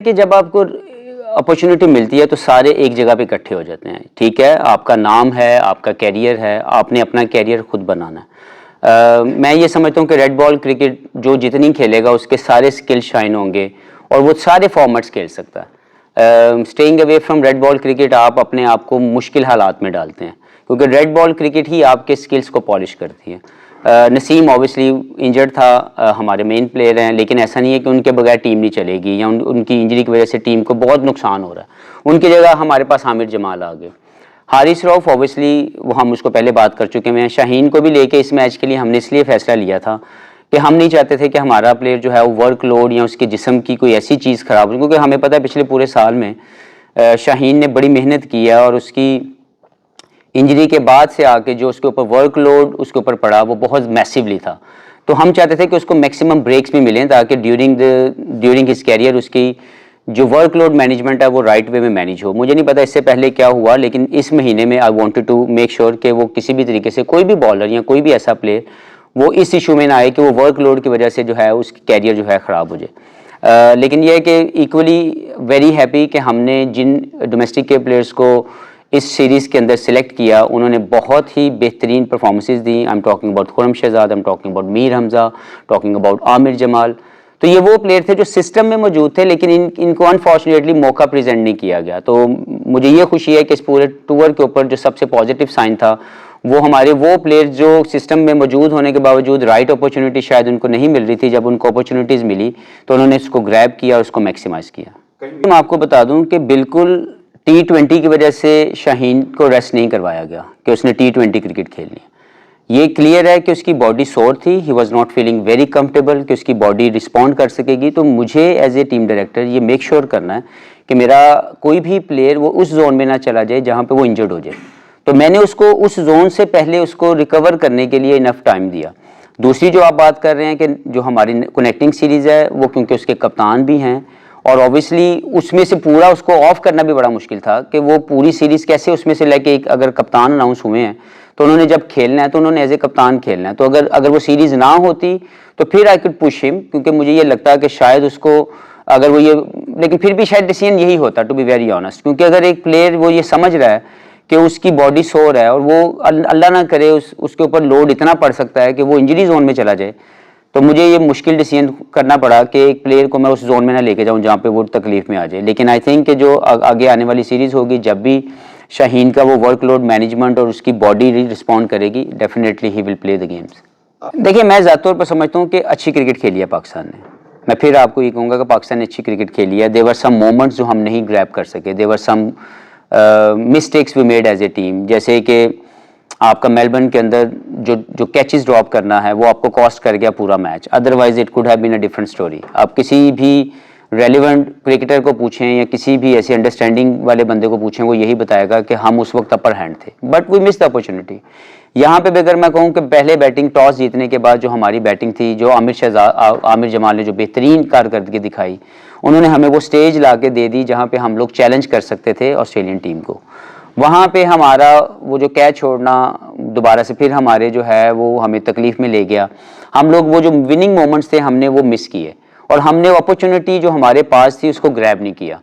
कि जब आपको अपॉर्चुनिटी मिलती है तो सारे एक जगह पे इकट्ठे हो जाते हैं। ठीक है, आपका नाम है, आपका कैरियर है, आपने अपना कैरियर खुद बनाना है। मैं ये समझता हूँ कि रेड बॉल क्रिकेट जो जितनी खेलेगा उसके सारे स्किल शाइन होंगे और वो सारे फॉर्मेट्स खेल सकता है। Staying away from red ball cricket आप अपने आप को मुश्किल हालात में डालते हैं, क्योंकि रेड बॉल क्रिकेट ही आपके स्किल्स को पॉलिश करती है। नसीम ऑब्वियसली इंजर्ड था, हमारे मेन प्लेयर हैं, लेकिन ऐसा नहीं है कि उनके बगैर टीम नहीं चलेगी या उनकी इंजरी की वजह से टीम को बहुत नुकसान हो रहा है। उनकी जगह हमारे पास आमिर जमाल आ गए। हारिस रऊफ ऑब्वियसली वो हम उसको पहले बात कर चुके हैं। शाहीन को भी लेके इस मैच के लिए हमने इसलिए फैसला लिया था कि हम नहीं चाहते थे कि हमारा प्लेयर जो है वो वर्कलोड या उसके जिस्म की कोई ऐसी चीज़ ख़राब हो, क्योंकि हमें पता है पिछले पूरे साल में शाहीन ने बड़ी मेहनत की है और उसकी इंजरी के बाद से आके जो उसके ऊपर वर्कलोड उसके ऊपर पड़ा वो बहुत मैसिवली था। तो हम चाहते थे कि उसको मैक्सिमम ब्रेक्स भी मिलें ताकि ड्यूरिंग हिज कैरियर उसकी जो वर्कलोड मैनेजमेंट है वो राइट वे में मैनेज हो। मुझे नहीं पता इससे पहले क्या हुआ, लेकिन इस महीने में I wanted to make sure कि वो किसी भी तरीके से कोई भी बॉलर या कोई भी ऐसा प्लेयर वो इस इशू में ना आए कि वो वर्कलोड की वजह से जो है उसकी कैरियर जो है ख़राब हो जाए। लेकिन यह है कि इक्वली वेरी हैप्पी कि हमने जिन डोमेस्टिक के प्लेयर्स को इस सीरीज़ के अंदर सिलेक्ट किया उन्होंने बहुत ही बेहतरीन परफॉर्मेंसेज दी। I am talking about Khurram Shahzad, I am talking about Mir Hamza, talking about Aamir Jamal. तो ये वो प्लेयर थे जो सिस्टम में मौजूद थे, लेकिन इनको अनफॉर्चुनेटली मौका प्रेजेंट नहीं किया गया। तो मुझे ये खुशी है कि इस पूरे टूर के ऊपर जो सबसे पॉजिटिव साइन था वो हमारे वो प्लेयर जो सिस्टम में मौजूद होने के बावजूद राइट अपॉर्चुनिटी शायद उनको नहीं मिल रही थी, जब उनको अपॉर्चुनिटीज़ मिली तो उन्होंने इसको ग्रैब किया और उसको मैक्सिमाइज़ किया। मैं आपको बता दूं कि बिल्कुल T20 की वजह से शाहीन को रेस्ट नहीं करवाया गया कि उसने T20 क्रिकेट खेलनी है। ये क्लियर है कि उसकी बॉडी सोर थी, he was not feeling very comfortable कि उसकी बॉडी रिस्पॉन्ड कर सकेगी। तो मुझे एज ए टीम डायरेक्टर ये मेक श्योर करना है कि मेरा कोई भी प्लेयर वो उस जोन में ना चला जाए जहाँ पे वो इंजर्ड हो जाए। तो मैंने उसको उस जोन से पहले उसको रिकवर करने के लिए इनफ टाइम दिया। दूसरी जो आप बात कर रहे हैं कि जो हमारी कनेक्टिंग सीरीज़ है वो क्योंकि उसके कप्तान भी हैं और ऑब्वियसली उसमें से पूरा उसको ऑफ करना भी बड़ा मुश्किल था कि वो पूरी सीरीज़ कैसे उसमें से लेके एक अगर कप्तान अनाउंस हुए हैं तो उन्होंने जब खेलना है तो उन्होंने एज ए कप्तान खेलना है। तो अगर वो सीरीज़ ना होती तो फिर आई कुड पुश हिम, क्योंकि मुझे ये लगता है कि शायद उसको अगर वो ये, लेकिन फिर भी शायद डिसीजन यही होता टू बी वेरी ऑनेस्ट, क्योंकि अगर एक प्लेयर वो ये समझ रहा है कि उसकी बॉडी सोर है और वो अल्लाह ना करे उसके ऊपर लोड इतना पड़ सकता है कि वो इंजरी जोन में चला जाए, तो मुझे ये मुश्किल डिसीजन करना पड़ा कि एक प्लेयर को मैं उस जोन में ना लेके जाऊं जहां पे वो तकलीफ में आ जाए। लेकिन आई थिंक कि जो आगे आने वाली सीरीज़ होगी, जब भी शाहीन का वो वर्कलोड मैनेजमेंट और उसकी बॉडी रिस्पॉन्ड करेगी, definitely he will play the games. देखिए, मैं ज़्यादा तौर पर समझता हूँ कि अच्छी क्रिकेट खेली है पाकिस्तान ने। मैं फिर आपको ये कहूँगा कि पाकिस्तान ने अच्छी क्रिकेट खेली है। देवर सम मोमेंट्स जो हम नहीं ग्रैब कर सके, there were some mistakes we made as a team, जैसे कि आपका मेलबर्न के अंदर जो कैचेस ड्रॉप करना है वो आपको कॉस्ट कर गया पूरा match. Otherwise it could have been a different story. आप किसी भी रेलिवेंट क्रिकेटर को पूछें या किसी भी ऐसे अंडरस्टैंडिंग वाले बंदे को पूछें, वो यही बताएगा कि हम उस वक्त अपर हैंड थे, but we miss the opportunity. यहाँ पे भी अगर मैं कहूँ कि पहले बैटिंग टॉस जीतने के बाद जो हमारी बैटिंग थी, जो आमिर जमाल ने जो बेहतरीन कारकर्दगी दिखाई, उन्होंने हमें वो स्टेज ला के दे दी जहाँ पे हम लोग चैलेंज कर सकते थे ऑस्ट्रेलियन टीम को। वहाँ पे हमारा वो जो कैच छोड़ना दोबारा से फिर हमारे जो है वो हमें तकलीफ़ में ले गया। हम लोग वो जो विनिंग मोमेंट्स थे हमने वो मिस किए और हमने अपॉर्चुनिटी जो हमारे पास थी उसको ग्रैब नहीं किया।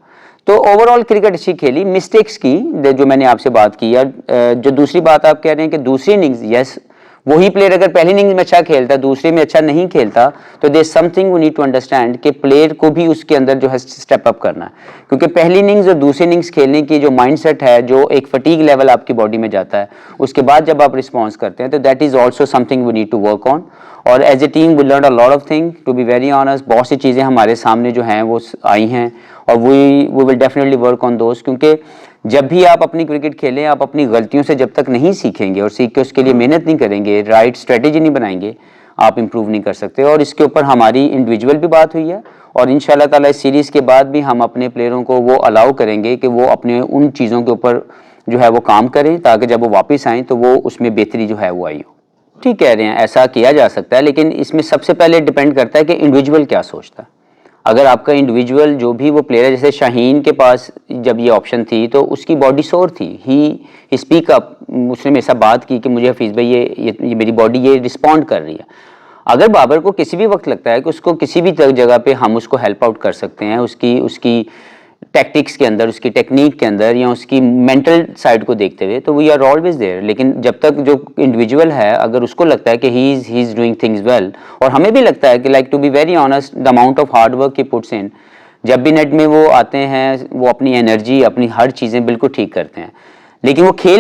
तो ओवरऑल क्रिकेट अच्छी खेली, मिस्टेक्स की जो मैंने आपसे बात की। जो दूसरी बात आप कह रहे हैं कि दूसरी इनिंग्स, यस, वही प्लेयर अगर पहली इनिंग्स में अच्छा खेलता, दूसरे में अच्छा नहीं खेलता, तो there something we need to understand कि प्लेयर को भी उसके अंदर जो है स्टेप अप करना है। क्योंकि पहली इनिंग्स और दूसरी इनिंग्स खेलने की जो माइंडसेट है, जो एक फटीग लेवल आपकी बॉडी में जाता है, उसके बाद जब आप रिस्पॉन्स करते हैं तो that is also something we need to work on. और as a team we learn a lot of thing, to be very honest. बहुत सी चीज़ें हमारे सामने जो हैं वो आई हैं और we will definitely work on दोस्त, क्योंकि जब भी आप अपनी क्रिकेट खेलें, आप अपनी गलतियों से जब तक नहीं सीखेंगे और सीख के उसके लिए मेहनत नहीं करेंगे, राइट स्ट्रेटेजी नहीं बनाएंगे, आप इम्प्रूव नहीं कर सकते। और इसके ऊपर हमारी इंडिविजुअल भी बात हुई है और इंशाल्लाह ताला इस सीरीज़ के बाद भी हम अपने प्लेयरों को वो अलाउ करेंगे कि वो अपने उन चीज़ों के ऊपर जो है वो काम करें, ताकि जब वो वापस आएँ तो वो उसमें बेहतरी जो है वो आई हो। ठीक कह रहे हैं, ऐसा किया जा सकता है, लेकिन इसमें सबसे पहले डिपेंड करता है कि इंडिविजुअल क्या सोचता है। अगर आपका इंडिविजुअल जो भी वो प्लेयर है, जैसे शाहीन के पास जब ये ऑप्शन थी तो उसकी बॉडी सोर थी, ही स्पीक अप, उसने मेरे साथ बात की कि मुझे हफीज़ भाई ये मेरी बॉडी ये रिस्पॉन्ड कर रही है। अगर बाबर को किसी भी वक्त लगता है कि उसको किसी भी जगह पे हम उसको हेल्प आउट कर सकते हैं, उसकी उसकी टैक्टिक्स के अंदर, उसकी टेक्निक के अंदर, या उसकी मेंटल साइड को देखते हुए, तो वी आर ऑलवेज देयर। लेकिन जब तक जो इंडिविजुअल है, अगर उसको लगता है कि he is doing things well, और हमें भी लगता है कि like to be very honest, the amount of hard work he puts in, जब भी नेट में वो आते हैं वो अपनी एनर्जी, अपनी हर चीज़ें बिल्कुल ठीक करते हैं, लेकिन वो खेल